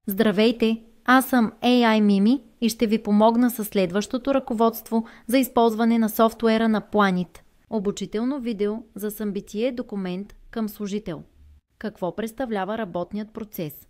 Здравейте, аз съм AI Mimi и ще ви помогна със следващото ръководство за използване на софтуера на Planit. Обучително видео за събитие документ към служител. Какво представлява работният процес?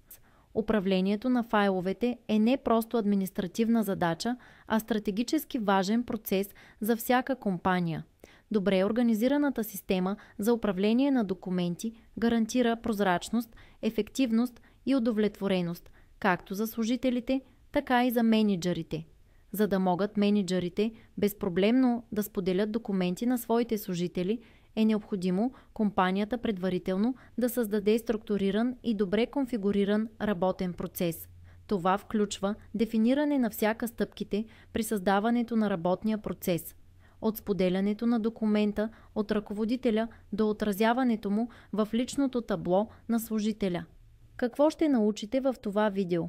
Управлението на файловете е не просто административна задача, а стратегически важен процес за всяка компания. Добре организираната система за управление на документи гарантира прозрачност, ефективност и удовлетвореност, както за служителите, така и за мениджърите. За да могат мениджърите безпроблемно да споделят документи на своите служители, е необходимо компанията предварително да създаде структуриран и добре конфигуриран работен процес. Това включва дефиниране на всяка стъпките при създаването на работния процес. От споделянето на документа от ръководителя до отразяването му в личното табло на служителя. Какво ще научите в това видео?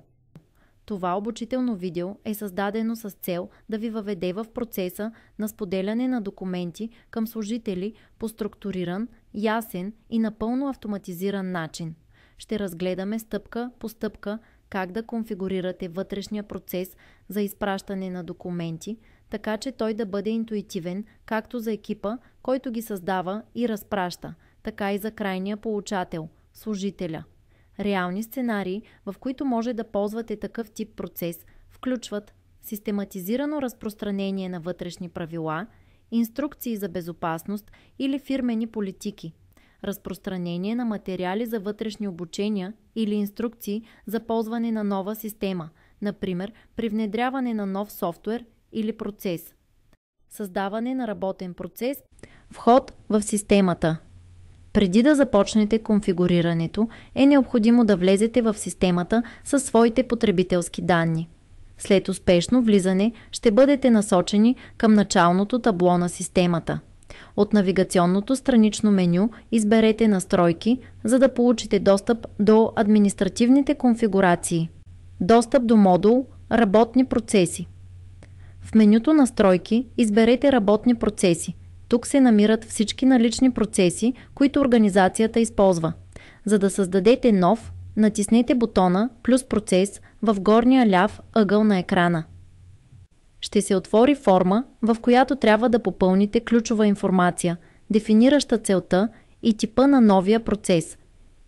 Това обучително видео е създадено с цел да ви въведе в процеса на споделяне на документи към служители по структуриран, ясен и напълно автоматизиран начин. Ще разгледаме стъпка по стъпка как да конфигурирате вътрешния процес за изпращане на документи, така че той да бъде интуитивен както за екипа, който ги създава и разпраща, така и за крайния получател – служителя. Реални сценарии, в които може да ползвате такъв тип процес, включват систематизирано разпространение на вътрешни правила, инструкции за безопасност или фирмени политики, разпространение на материали за вътрешни обучения или инструкции за ползване на нова система, например при внедряване на нов софтуер или процес, създаване на работен процес, вход в системата. Преди да започнете конфигурирането, е необходимо да влезете в системата със своите потребителски данни. След успешно влизане ще бъдете насочени към началното табло на системата. От навигационното странично меню изберете Настройки, за да получите достъп до административните конфигурации. Достъп до модул Работни процеси. В менюто Настройки изберете Работни процеси. Тук се намират всички налични процеси, които организацията използва. За да създадете нов, натиснете бутона плюс процес в горния ляв ъгъл на екрана. Ще се отвори форма, в която трябва да попълните ключова информация, дефинираща целта и типа на новия процес.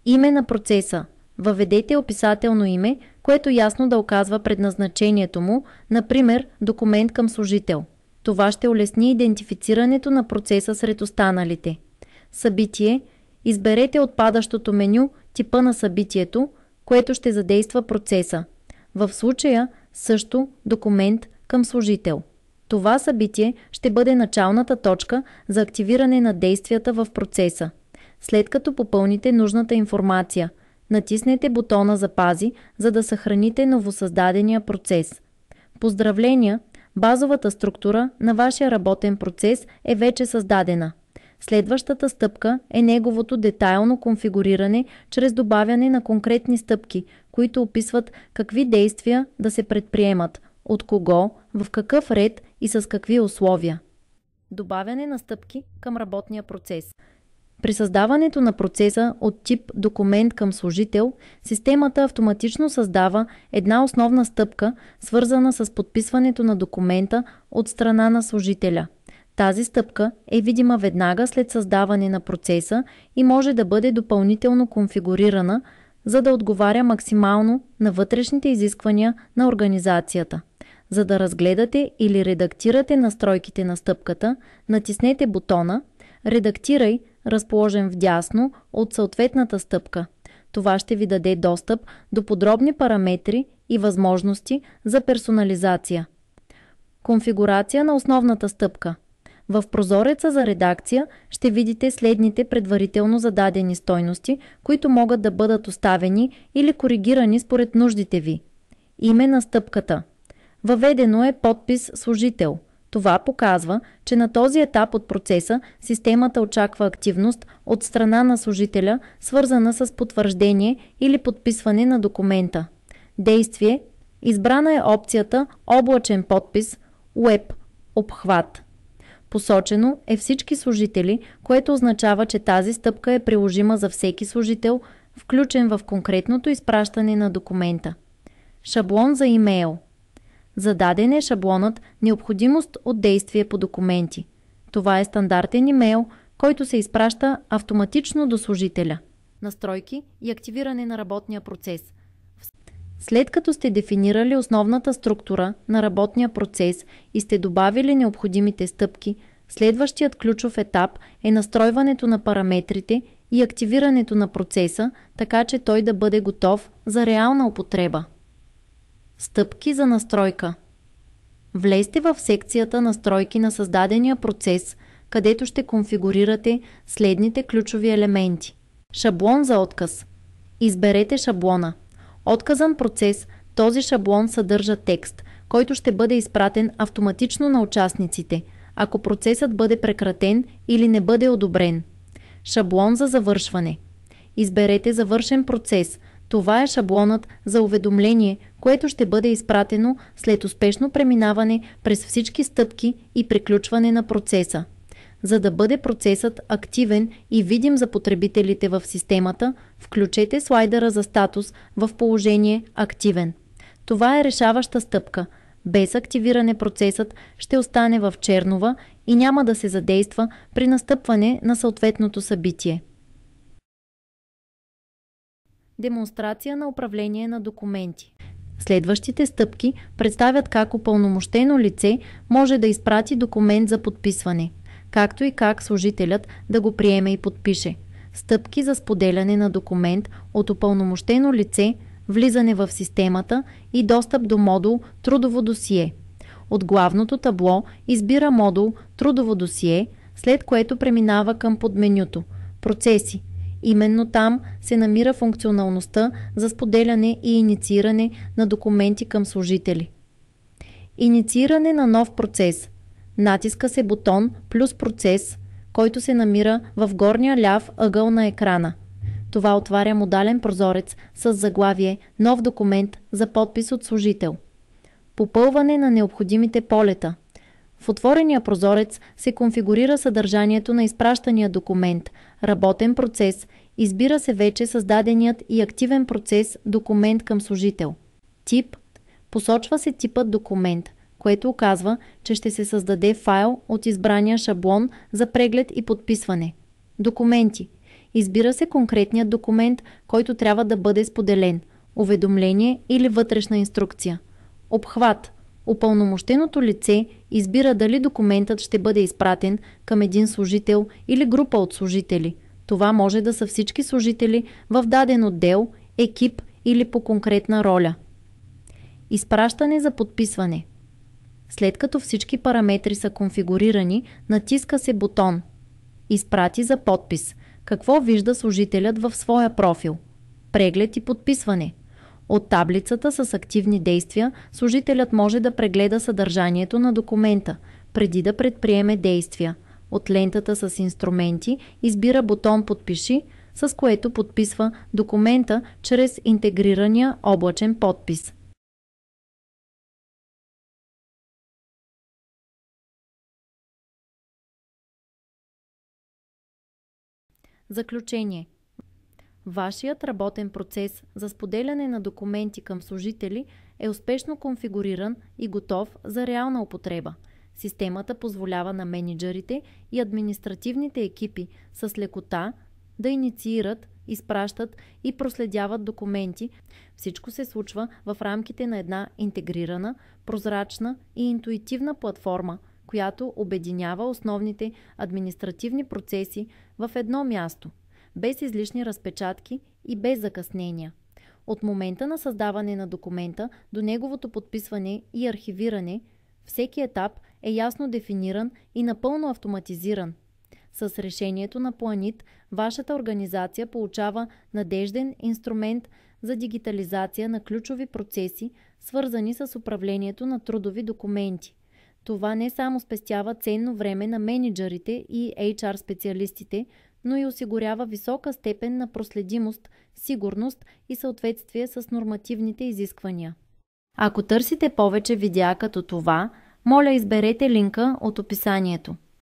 Име на процеса. Въведете описателно име, което ясно да указва предназначението му, например документ към служител. Това ще улесни идентифицирането на процеса сред останалите. Събитие. Изберете от падащото меню типа на събитието, което ще задейства процеса. В случая също документ към служител. Това събитие ще бъде началната точка за активиране на действията в процеса. След като попълните нужната информация, натиснете бутона Запази, за да съхраните новосъздадения процес. Поздравления! Базовата структура на вашия работен процес е вече създадена. Следващата стъпка е неговото детайлно конфигуриране чрез добавяне на конкретни стъпки, които описват какви действия да се предприемат, от кого, в какъв ред и с какви условия. Добавяне на стъпки към работния процес. При създаването на процеса от тип документ към служител, системата автоматично създава една основна стъпка, свързана с подписването на документа от страна на служителя. Тази стъпка е видима веднага след създаване на процеса и може да бъде допълнително конфигурирана, за да отговаря максимално на вътрешните изисквания на организацията. За да разгледате или редактирате настройките на стъпката, натиснете бутона «Редактирай», разположен вдясно от съответната стъпка. Това ще ви даде достъп до подробни параметри и възможности за персонализация. Конфигурация на основната стъпка. В прозореца за редакция ще видите следните предварително зададени стойности, които могат да бъдат оставени или коригирани според нуждите ви. Име на стъпката. Въведено е подпис служител. Това показва, че на този етап от процеса системата очаква активност от страна на служителя, свързана с потвърждение или подписване на документа. Действие. Избрана е опцията Облачен подпис, Web, обхват. Посочено е всички служители, което означава, че тази стъпка е приложима за всеки служител, включен в конкретното изпращане на документа. Шаблон за имейл. Зададен е шаблонът необходимост от действие по документи. Това е стандартен имейл, който се изпраща автоматично до служителя. Настройки и активиране на работния процес. След като сте дефинирали основната структура на работния процес и сте добавили необходимите стъпки, следващият ключов етап е настройването на параметрите и активирането на процеса, така че той да бъде готов за реална употреба. Стъпки за настройка. Влезте в секцията Настройки на създадения процес, където ще конфигурирате следните ключови елементи. Шаблон за отказ. Изберете шаблона. Отказан процес. Този шаблон съдържа текст, който ще бъде изпратен автоматично на участниците, ако процесът бъде прекратен или не бъде одобрен. Шаблон за завършване. Изберете завършен процес. Това е шаблонът за уведомление, което ще бъде изпратено след успешно преминаване през всички стъпки и приключване на процеса. За да бъде процесът активен и видим за потребителите в системата, включете слайдера за статус в положение активен. Това е решаваща стъпка. Без активиране процесът ще остане в чернова и няма да се задейства при настъпване на съответното събитие. Демонстрация на управление на документи. Следващите стъпки представят как упълномощено лице може да изпрати документ за подписване, както и как служителят да го приеме и подпише. Стъпки за споделяне на документ от упълномощено лице, влизане в системата и достъп до модул Трудово досие. От главното табло избира модул Трудово досие, след което преминава към подменюто Процеси. Именно там се намира функционалността за споделяне и иницииране на документи към служители. Иницииране на нов процес. Натиска се бутон плюс процес, който се намира в горния ляв ъгъл на екрана. Това отваря модален прозорец с заглавие Нов документ за подпис от служител. Попълване на необходимите полета. В отворения прозорец се конфигурира съдържанието на изпращания документ, работен процес, избира се вече създаденият и активен процес документ към служител. Тип. Посочва се типът документ, което указва, че ще се създаде файл от избрания шаблон за преглед и подписване. Документи. Избира се конкретният документ, който трябва да бъде споделен, уведомление или вътрешна инструкция. Обхват. Упълномощеното лице избира дали документът ще бъде изпратен към един служител или група от служители. Това може да са всички служители в даден отдел, екип или по конкретна роля. Изпращане за подписване. След като всички параметри са конфигурирани, натиска се бутон Изпрати за подпис. Какво вижда служителят в своя профил? Преглед и подписване. От таблицата с активни действия служителят може да прегледа съдържанието на документа, преди да предприеме действия. От лентата с инструменти избира бутон Подпиши, с което подписва документа чрез интегрирания облачен подпис. Заключение. Вашият работен процес за споделяне на документи към служители е успешно конфигуриран и готов за реална употреба. Системата позволява на мениджърите и административните екипи с лекота да инициират, изпращат и проследяват документи. Всичко се случва в рамките на една интегрирана, прозрачна и интуитивна платформа, която обединява основните административни процеси в едно място, без излишни разпечатки и без закъснения. От момента на създаване на документа до неговото подписване и архивиране, всеки етап е ясно дефиниран и напълно автоматизиран. С решението на Планит, вашата организация получава надежден инструмент за дигитализация на ключови процеси, свързани с управлението на трудови документи. Това не само спестява ценно време на мениджърите и HR специалистите, но и осигурява висока степен на проследимост, сигурност и съответствие с нормативните изисквания. Ако търсите повече видеа като това, моля изберете линка от описанието.